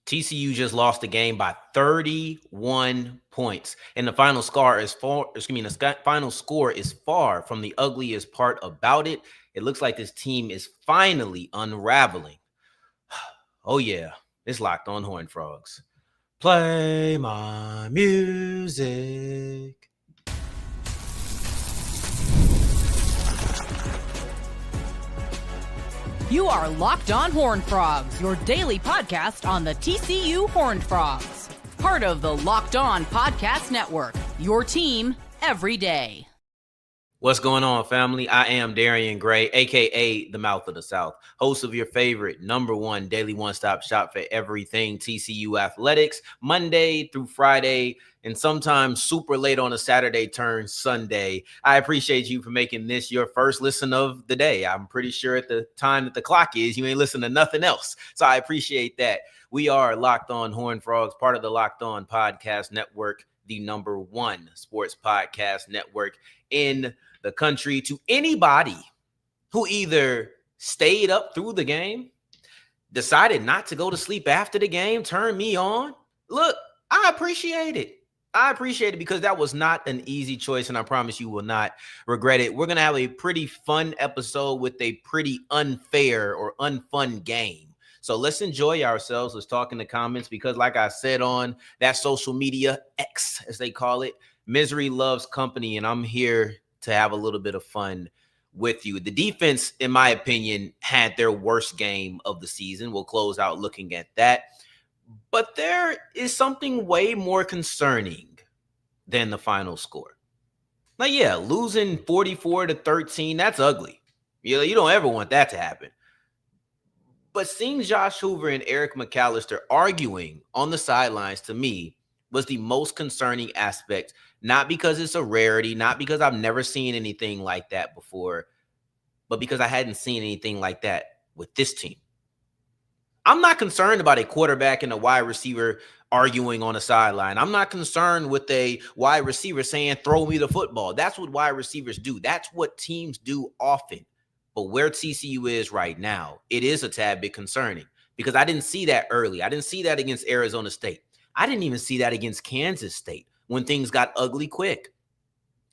TCU just lost the game by 31 points, and the final score is far from the ugliest part about it. It looks like this team is finally unraveling. Oh yeah, it's Locked On Horned Frogs. Play my music. You are Locked On Horned Frogs, your daily podcast on the TCU Horned Frogs. Part of the Locked On Podcast Network, your team every day. What's going on, family? I am Darian Gray, a.k.a. the Mouth of the South, host of your favorite #1 daily one-stop shop for everything TCU athletics, Monday through Friday, and sometimes super late on a Saturday turn Sunday. I appreciate you for making this your first listen of the day. I'm pretty sure at the time that the clock is, you ain't listening to nothing else. So I appreciate that. We are Locked On Horned Frogs, part of the Locked On Podcast Network, the #1 sports podcast network in the country. To anybody who either stayed up through the game, decided not to go to sleep after the game, turn me on. Look, I appreciate it. I appreciate it because that was not an easy choice, and I promise you will not regret it. We're going to have a pretty fun episode with a pretty unfair or unfun game. So let's enjoy ourselves. Let's talk in the comments because, like I said on that social media, X, as they call it, misery loves company, and I'm here to have a little bit of fun with you. The defense, in my opinion, had their worst game of the season. We'll close out looking at that. But there is something way more concerning than the final score. Now, yeah, losing 44-13, that's ugly. You don't ever want that to happen. But seeing Josh Hoover and Eric McAlister arguing on the sidelines, to me, was the most concerning aspect. Not because it's a rarity, not because I've never seen anything like that before, but because I hadn't seen anything like that with this team. I'm not concerned about a quarterback and a wide receiver arguing on a sideline. I'm not concerned with a wide receiver saying, throw me the football. That's what wide receivers do. That's what teams do often. But where TCU is right now, it is a tad bit concerning because I didn't see that early. I didn't see that against Arizona State. I didn't even see that against Kansas State when things got ugly quick.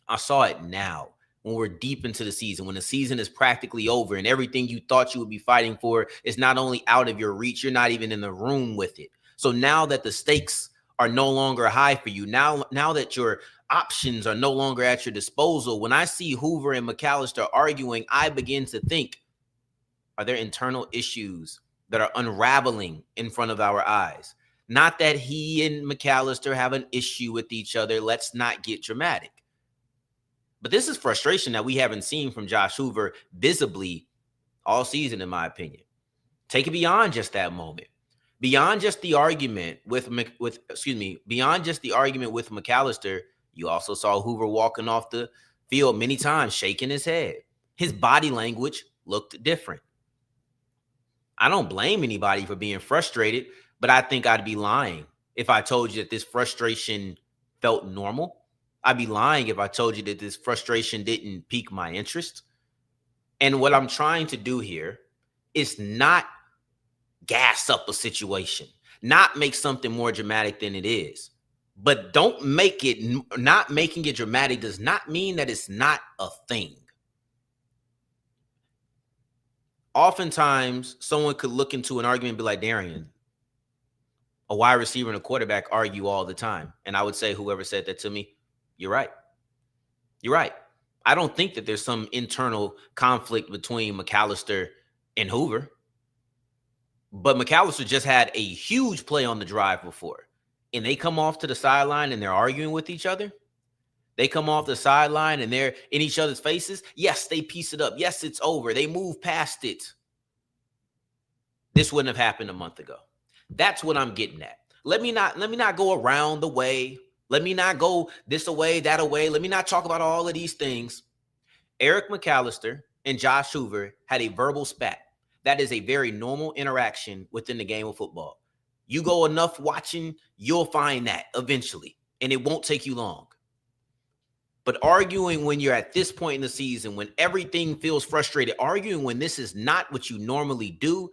I saw it now when we're deep into the season, when the season is practically over and everything you thought you would be fighting for is not only out of your reach, you're not even in the room with it. So now that the stakes are no longer high for you, now that your options are no longer at your disposal, when I see Hoover and McAlister arguing, I begin to think, are there internal issues that are unraveling in front of our eyes? Not that he and McAlister have an issue with each other. Let's not get dramatic. But this is frustration that we haven't seen from Josh Hoover visibly all season, in my opinion. Take it beyond just that moment. Beyond just the argument with McAlister, you also saw Hoover walking off the field many times, shaking his head. His body language looked different. I don't blame anybody for being frustrated, but I think I'd be lying if I told you that this frustration felt normal. I'd be lying if I told you that this frustration didn't pique my interest. And what I'm trying to do here is not gas up a situation, not make something more dramatic than it is. But don't make it, not making it dramatic does not mean that it's not a thing. Oftentimes, someone could look into an argument and be like, Darian, a wide receiver and a quarterback argue all the time. And I would say, whoever said that to me, you're right. You're right. I don't think that there's some internal conflict between McAlister and Hoover. But McAlister just had a huge play on the drive before. And they come off to the sideline and they're arguing with each other. They come off the sideline and they're in each other's faces. Yes, they piece it up. Yes, it's over. They move past it. This wouldn't have happened a month ago. That's what I'm getting at. Let me not go around the way. Let me not go this away, that away. Let me not talk about all of these things. Eric McAlister and Josh Hoover had a verbal spat. That is a very normal interaction within the game of football. You go enough watching, you'll find that eventually, and it won't take you long. But arguing when you're at this point in the season, when everything feels frustrated, arguing when this is not what you normally do,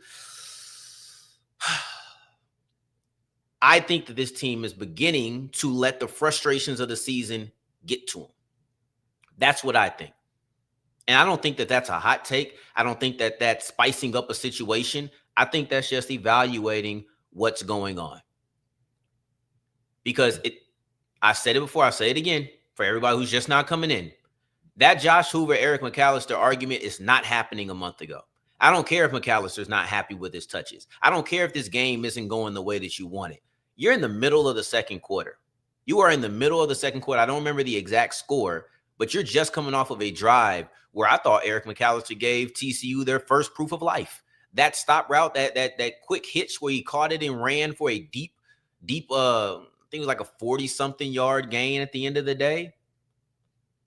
I think that this team is beginning to let the frustrations of the season get to them. That's what I think. And I don't think that that's a hot take. I don't think that that's spicing up a situation. I think that's just evaluating what's going on. Because I said it before, I'll say it again for everybody who's just not coming in. That Josh Hoover, Eric McAlister argument is not happening a month ago. I don't care if McAlister's not happy with his touches. I don't care if this game isn't going the way that you want it. You're in the middle of the second quarter. You are in the middle of the second quarter. I don't remember the exact score, but you're just coming off of a drive where I thought Eric McAlister gave TCU their first proof of life. That stop route, that quick hitch where he caught it and ran for a deep, I think it was like a 40-something yard gain at the end of the day.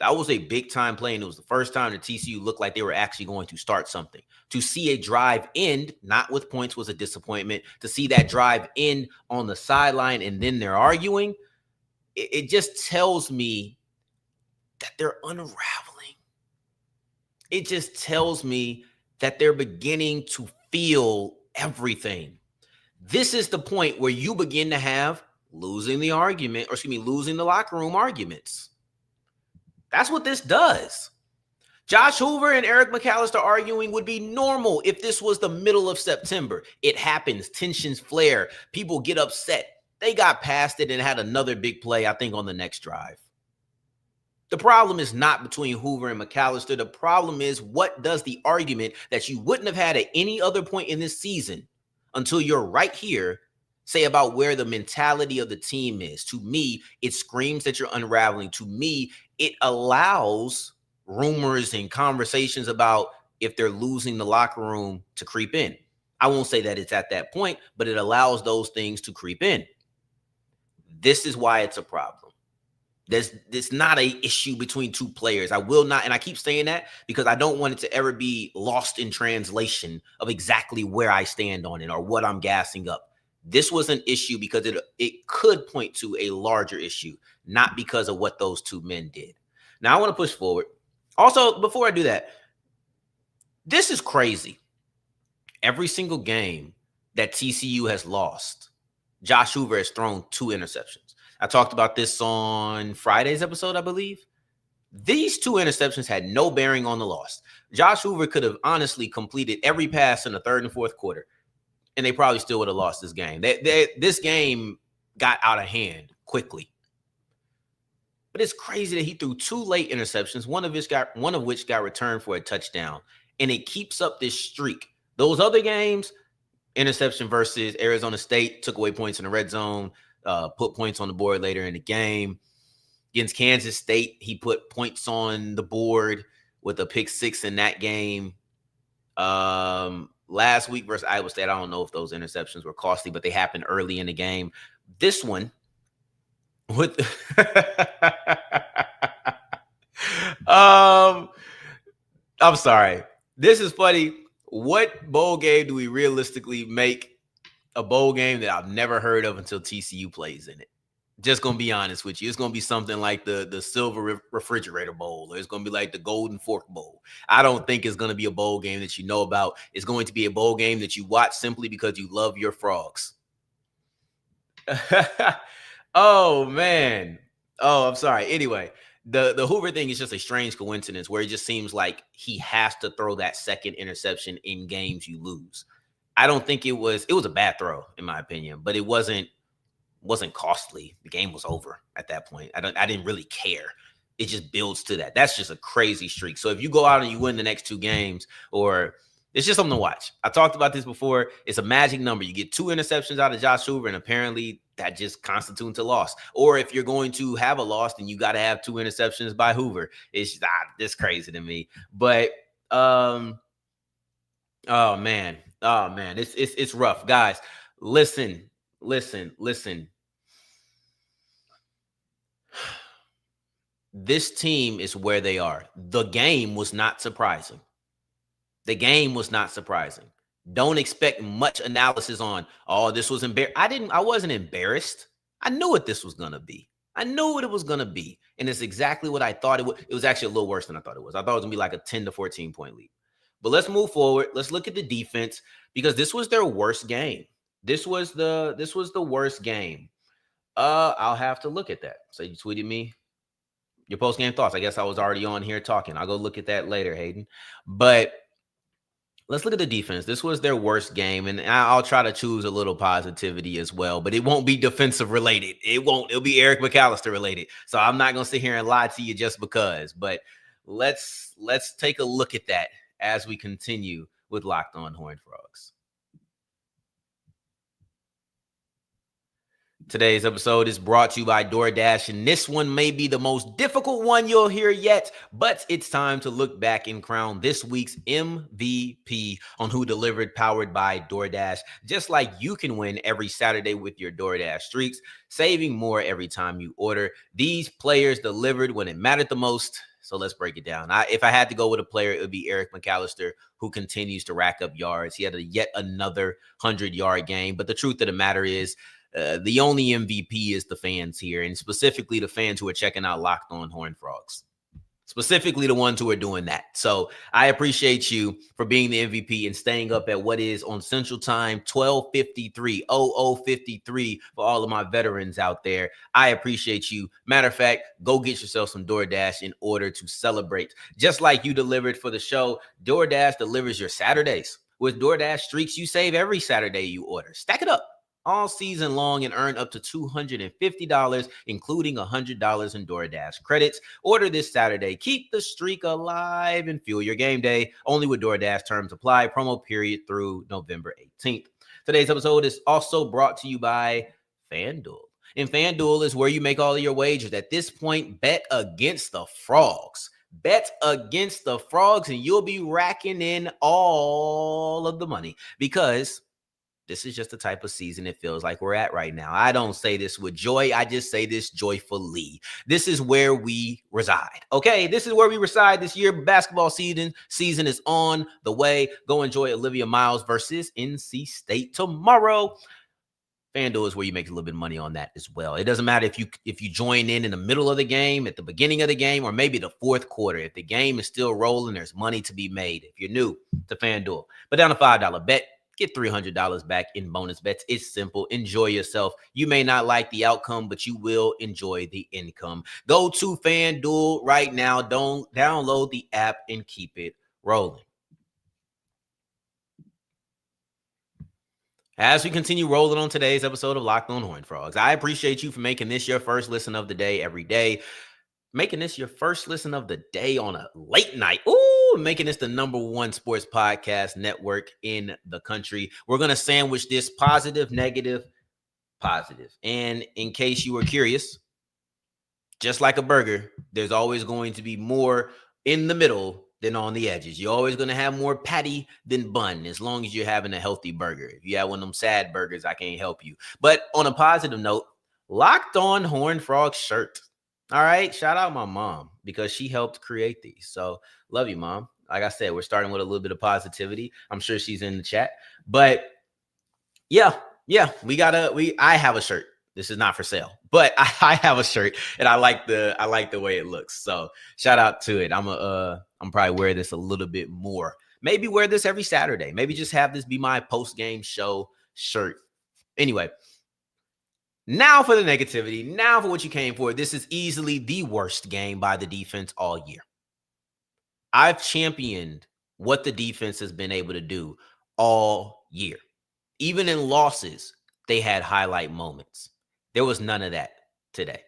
That was a big time play, and it was the first time that TCU looked like they were actually going to start something. To see a drive end, not with points, was a disappointment. To see that drive end on the sideline and then they're arguing, it just tells me that they're unraveling. It just tells me that they're beginning to feel everything. This is the point where you begin to have losing the locker room arguments. That's what this does. Josh Hoover and Eric McAlister arguing would be normal if this was the middle of September. It happens. Tensions flare. People get upset. They got past it and had another big play, I think, on the next drive. The problem is not between Hoover and McAlister. The problem is, what does the argument that you wouldn't have had at any other point in this season until you're right here say about where the mentality of the team is? To me, it screams that you're unraveling. To me, it allows rumors and conversations about if they're losing the locker room to creep in. I won't say that it's at that point, but it allows those things to creep in. This is why it's a problem. There's not an issue between two players. I will not, and I keep saying that because I don't want it to ever be lost in translation of exactly where I stand on it or what I'm gassing up. This was an issue because it could point to a larger issue, not because of what those two men did. Now, I want to push forward. Also, before I do that, this is crazy. Every single game that TCU has lost, Josh Hoover has thrown 2 interceptions. I talked about this on Friday's episode, I believe. These 2 interceptions had no bearing on the loss. Josh Hoover could have honestly completed every pass in the third and fourth quarter, and they probably still would have lost this game. This game got out of hand quickly. But it's crazy that he threw 2 late interceptions, one of which got returned for a touchdown, and it keeps up this streak. Those other games, interception versus Arizona State, took away points in the red zone, put points on the board later in the game. Against Kansas State, he put points on the board with a pick 6 in that game. Last week versus Iowa State, I don't know if those interceptions were costly, but they happened early in the game. This one, with I'm sorry. This is funny. What bowl game do we realistically make a bowl game that I've never heard of until TCU plays in it? Just gonna be honest with you. It's gonna be something like the Silver Refrigerator Bowl, or it's gonna be like the Golden Fork Bowl. I don't think it's gonna be a bowl game that you know about. It's going to be a bowl game that you watch simply because you love your frogs. Oh, man. Oh, I'm sorry. Anyway, the Hoover thing is just a strange coincidence where it just seems like he has to throw that second interception in games you lose. I don't think it was a bad throw, in my opinion, but it wasn't costly. The game was over at that point. I didn't really care. It just builds to that. That's just a crazy streak. So if you go out and you win the next 2 games, or it's just something to watch. I talked about this before. It's a magic number. You get 2 interceptions out of Josh Hoover, and apparently that just constitutes a loss. Or if you're going to have a loss, then you got to have 2 interceptions by Hoover. It's this crazy to me. But oh man, it's rough, guys. Listen. This team is where they are. The game was not surprising. Don't expect much analysis on, oh, this was embarrassing. I wasn't embarrassed. I knew what this was going to be. And it's exactly what I thought it would. It was actually a little worse than I thought it was. I thought it was going to be like a 10 to 14 point lead. But let's move forward. Let's look at the defense, because this was their worst game. This was the worst game. I'll have to look at that. So you tweeted me your post game thoughts. I guess I was already on here talking. I'll go look at that later, Hayden. But let's look at the defense. This was their worst game, and I'll try to choose a little positivity as well, but it won't be defensive related. It'll be Eric McAlister related. So I'm not going to sit here and lie to you just because, but let's take a look at that as we continue with Locked On Horned Frogs. Today's episode is brought to you by DoorDash, and this one may be the most difficult one you'll hear yet, but it's time to look back and crown this week's MVP on Who Delivered, powered by DoorDash. Just like you can win every Saturday with your DoorDash Streaks, saving more every time you order. These players delivered when it mattered the most. So let's break it down. If I had to go with a player, it would be Eric McAlister, who continues to rack up yards. He had yet another 100-yard game, but the truth of the matter is, the only MVP is the fans here, and specifically the fans who are checking out Locked On Horned Frogs. Specifically the ones who are doing that. So I appreciate you for being the MVP and staying up at what is on Central Time, 12:53 for all of my veterans out there. I appreciate you. Matter of fact, go get yourself some DoorDash in order to celebrate. Just like you delivered for the show, DoorDash delivers your Saturdays. With DoorDash Streaks, you save every Saturday you order. Stack it up all season long and earn up to $250, including $100 in DoorDash credits. Order this Saturday. Keep the streak alive and fuel your game day. Only with DoorDash. Terms apply. Promo period through November 18th. Today's episode is also brought to you by FanDuel. And FanDuel is where you make all of your wagers. At this point, bet against the Frogs. Bet against the Frogs and you'll be racking in all of the money, because this is just the type of season it feels like we're at right now. I don't say this with joy. I just say this joyfully. This is where we reside. Okay, this is where we reside this year. Basketball season is on the way. Go enjoy Olivia Miles versus NC State tomorrow. FanDuel is where you make a little bit of money on that as well. It doesn't matter if you join in the middle of the game, at the beginning of the game, or maybe the fourth quarter. If the game is still rolling, there's money to be made if you're new to FanDuel. But down a $5 bet, get $300 back in bonus bets. It's simple. Enjoy yourself. You may not like the outcome, but you will enjoy the income. Go to FanDuel right now. Don't download the app and keep it rolling. As we continue rolling on today's episode of Locked On Horned Frogs, I appreciate you for making this your first listen of the day every day. Making this your first listen of the day on a late night. Ooh, making this the #1 sports podcast network in the country. We're going to sandwich this positive, negative, positive. And in case you were curious, just like a burger, there's always going to be more in the middle than on the edges. You're always going to have more patty than bun, as long as you're having a healthy burger. If you have one of them sad burgers, I can't help you. But on a positive note, Locked On Horned Frog shirt. All right. Shout out my mom, because she helped create these. So love you, Mom. Like I said, we're starting with a little bit of positivity. I'm sure she's in the chat. But yeah, I have a shirt. This is not for sale, but I have a shirt and I like the way it looks. So shout out to it. I'm probably wear this a little bit more. Maybe wear this every Saturday. Maybe just have this be my post-game show shirt. Anyway, now for the negativity. Now for what you came for. This is easily the worst game by the defense all year. I've championed what the defense has been able to do all year. Even in losses, they had highlight moments. There was none of that today.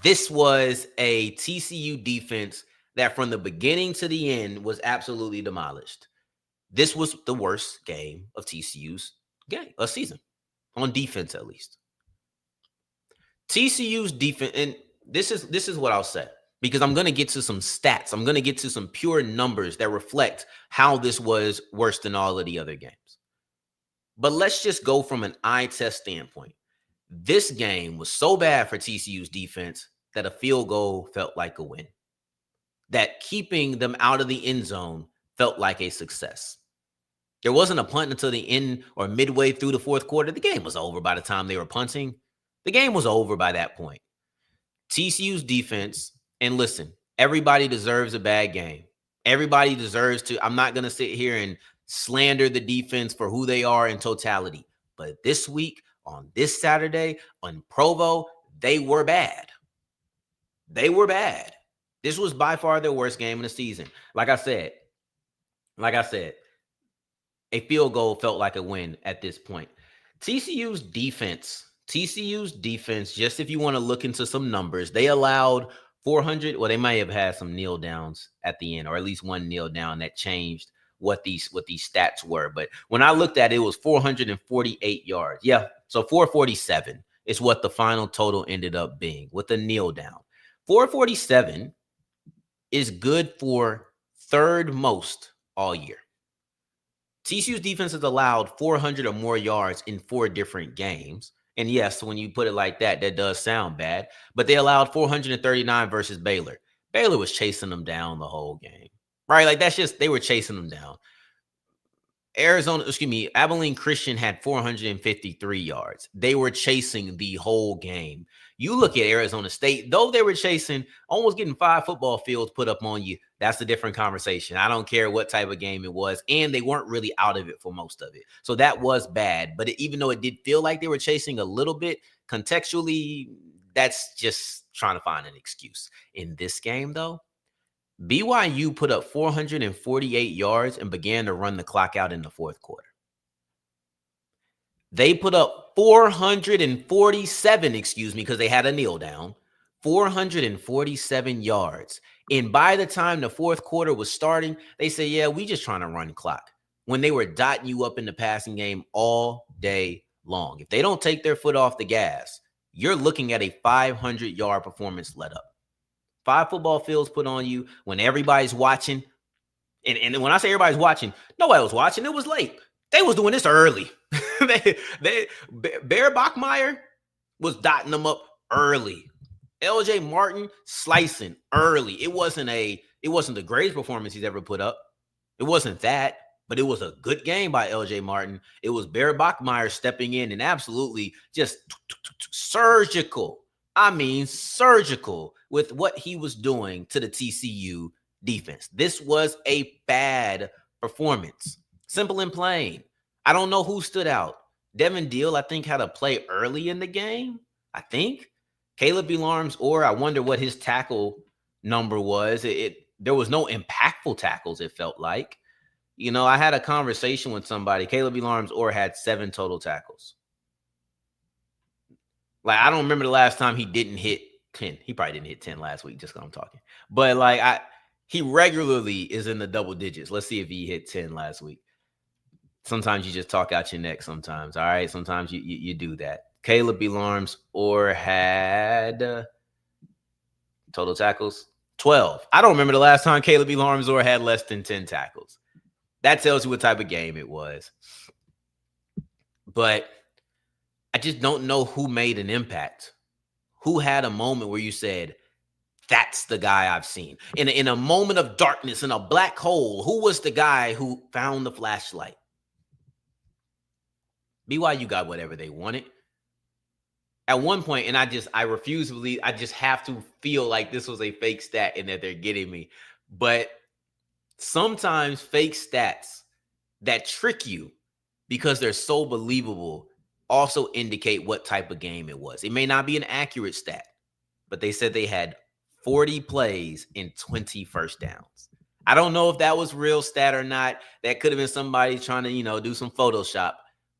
This was a TCU defense that from the beginning to the end was absolutely demolished. This was the worst game of TCU's season. On defense, at least. TCU's defense, and this is what I'll say, because I'm going to get to some stats. I'm going to get to some pure numbers that reflect how this was worse than all of the other games. But let's just go from an eye test standpoint. This game was so bad for TCU's defense that a field goal felt like a win. That keeping them out of the end zone felt like a success. There wasn't a punt until the end or midway through the fourth quarter. The game was over by the time they were punting. The game was over by that point. TCU's defense, and listen, everybody deserves a bad game. Everybody deserves to. I'm not going to sit here and slander the defense for who they are in totality. But this week, on this Saturday, on Provo, they were bad. They were bad. This was by far their worst game in the season. Like I said, a field goal felt like a win at this point. TCU's defense, just if you want to look into some numbers, they allowed 400. Well, they might have had some kneel downs at the end, or at least one kneel down that changed what these stats were. But when I looked at it, it was 448 yards. Yeah, so 447 is what the final total ended up being with the kneel down. 447 is good for third most all year. TCU's defense has allowed 400 or more yards in 4 different games. And yes, when you put it like that, that does sound bad. But they allowed 439 versus Baylor. Baylor was chasing them down the whole game, right? Like that's just, they were chasing them down. Abilene Christian had 453 yards. They were chasing the whole game. You look at Arizona State, though they were chasing, almost getting 5 football fields put up on you. That's a different conversation. I don't care what type of game it was. And they weren't really out of it for most of it. So that was bad. But even though it did feel like they were chasing a little bit, contextually, that's just trying to find an excuse. In this game, though, BYU put up 448 yards and began to run the clock out in the fourth quarter. They put up 447, because they had a kneel down, 447 yards. And by the time the fourth quarter was starting, they said, yeah, we just trying to run clock. When they were dotting you up in the passing game all day long. If they don't take their foot off the gas, you're looking at a 500-yard performance let up. 5 football fields put on you when everybody's watching. And when I say everybody's watching, nobody was watching. It was late. They was doing this early. Bear Bachmeier was dotting them up early. LJ Martin slicing early. It wasn't the greatest performance he's ever put up. It wasn't that, but it was a good game by LJ Martin. It was Bear Bachmeier stepping in and absolutely just surgical. I mean, surgical with what he was doing to the TCU defense. This was a bad performance. Simple and plain. I don't know who stood out. Devin Deal, I think, had a play early in the game. I think. Caleb Belarms, or I wonder what his tackle number was. There was no impactful tackles, it felt like. You know, I had a conversation with somebody. Caleb Belarms or had 7 total tackles. Like, I don't remember the last time he didn't hit 10. He probably didn't hit 10 last week, just because I'm talking. But, like, he regularly is in the double digits. Let's see if he hit 10 last week. Sometimes you just talk out your neck sometimes, all right? Sometimes you do that. Caleb Belarms or had total tackles 12. I don't remember the last time Caleb Belarms or had less than 10 tackles. That tells you what type of game it was. But I just don't know who made an impact. Who had a moment where you said, that's the guy I've seen. In a moment of darkness, in a black hole, who was the guy who found the flashlight? BYU got whatever they wanted. At one point, and I refuse to believe, I just have to feel like this was a fake stat and that they're getting me. But sometimes fake stats that trick you because they're so believable also indicate what type of game it was. It may not be an accurate stat, but they said they had 40 plays in 20 first downs. I don't know if that was real stat or not. That could have been somebody trying to, do some Photoshop.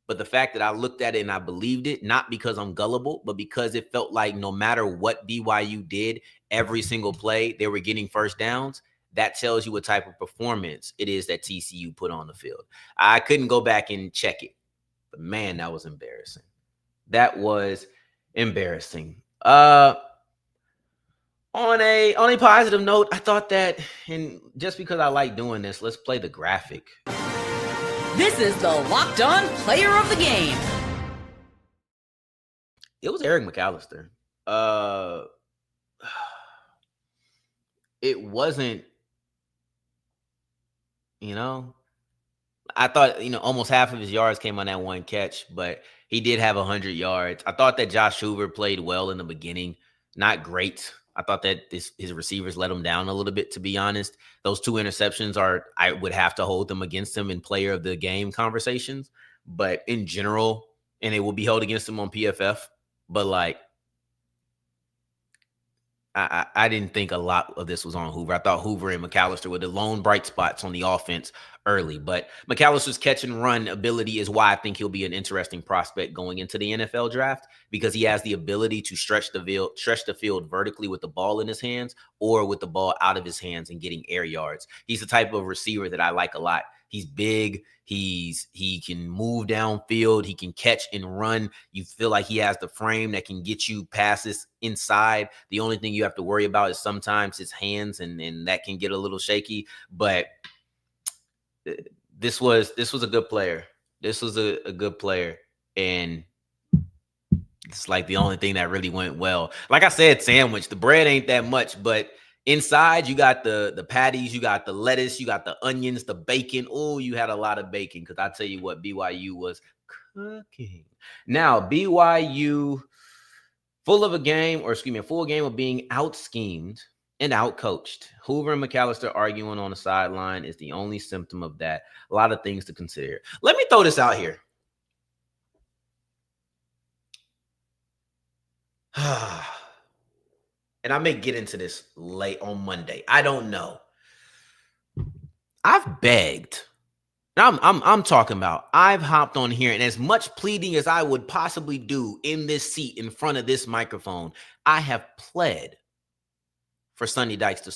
But the fact that I looked at it and I believed it, not because I'm gullible, but because it felt like no matter what BYU did, every single play, they were getting first downs. That tells you what type of performance it is that TCU put on the field. I couldn't go back and check it. But man, that was embarrassing. That was embarrassing. On a positive note, I thought that, and just because I like doing this, let's play the graphic. This is the Locked On Player of the Game. It was Eric McAlister. It wasn't, I thought, almost half of his yards came on that one catch, but he did have 100 yards. I thought that Josh Hoover played well in the beginning. Not great. I thought that his receivers let him down a little bit, to be honest. Those 2 interceptions I would have to hold them against him in player of the game conversations. But in general, and it will be held against him on PFF. But like, I didn't think a lot of this was on Hoover. I thought Hoover and McAlister were the lone bright spots on the offense early. But McAlister's catch and run ability is why I think he'll be an interesting prospect going into the NFL draft, because he has the ability to stretch the field vertically with the ball in his hands or with the ball out of his hands and getting air yards. He's the type of receiver that I like a lot. He's big. He can move downfield. He can catch and run. You feel like he has the frame that can get you passes inside. The only thing you have to worry about is sometimes his hands, and that can get a little shaky. But this was a good player. This was a good player. And it's like the only thing that really went well. Like I said, sandwich, the bread ain't that much, but inside, you got the patties, you got the lettuce, you got the onions, the bacon. Oh, you had a lot of bacon, because I tell you what, BYU was cooking. Now, BYU, full game of being out-schemed and out-coached. Hoover and McAlister arguing on the sideline is the only symptom of that. A lot of things to consider. Let me throw this out here. And I may get into this late on Monday. I don't know. I've begged. I'm talking about I've hopped on here, and as much pleading as I would possibly do in this seat in front of this microphone, I have pled for Sonny Dykes to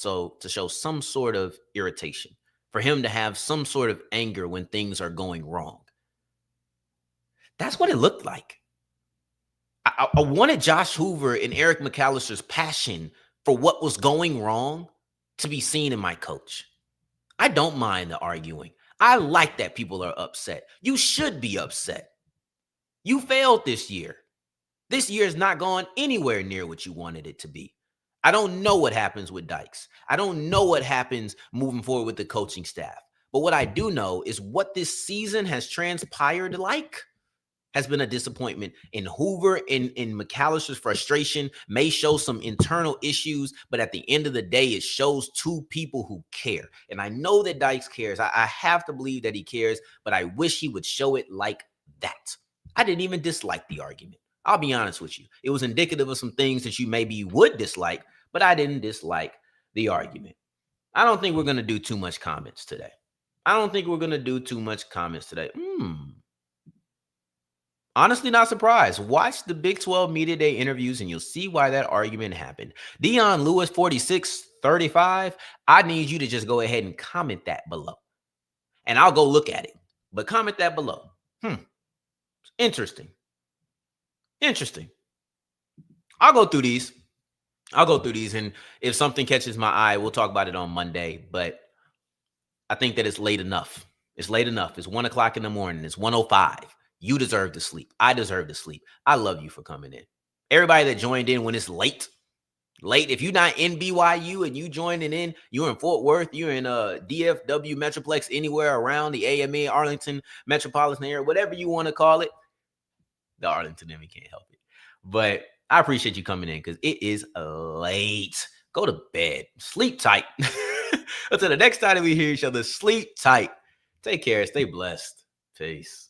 show some sort of irritation, for him to have some sort of anger when things are going wrong. That's what it looked like. I wanted Josh Hoover and Eric McAlister's passion for what was going wrong to be seen in my coach. I don't mind the arguing. I like that people are upset. You should be upset. You failed this year. This year has not gone anywhere near what you wanted it to be. I don't know what happens with Dykes. I don't know what happens moving forward with the coaching staff. But what I do know is what this season has transpired like has been a disappointment. In Hoover and McAlister's frustration may show some internal issues, but at the end of the day, it shows 2 people who care. And I know that Dykes cares. I have to believe that he cares, but I wish he would show it like that. I didn't even dislike the argument. I'll be honest with you. It was indicative of some things that you maybe would dislike, but I didn't dislike the argument. I don't think we're going to do too much comments today. Honestly, not surprised. Watch the Big 12 Media Day interviews and you'll see why that argument happened. Dion Lewis, 4635. I need you to just go ahead and comment that below. And I'll go look at it. But comment that below. Interesting. I'll go through these. And if something catches my eye, we'll talk about it on Monday. But I think that it's late enough. It's 1 o'clock in the morning. It's 1:05. You deserve to sleep. I deserve to sleep. I love you for coming in. Everybody that joined in when it's late. If you're not in BYU and you joining in, you're in Fort Worth, you're in DFW Metroplex, anywhere around the AMA, Arlington metropolitan area, whatever you want to call it. The Arlington Emmy can't help it. But I appreciate you coming in because it is late. Go to bed. Sleep tight. Until the next time we hear each other, sleep tight. Take care. Stay blessed. Peace.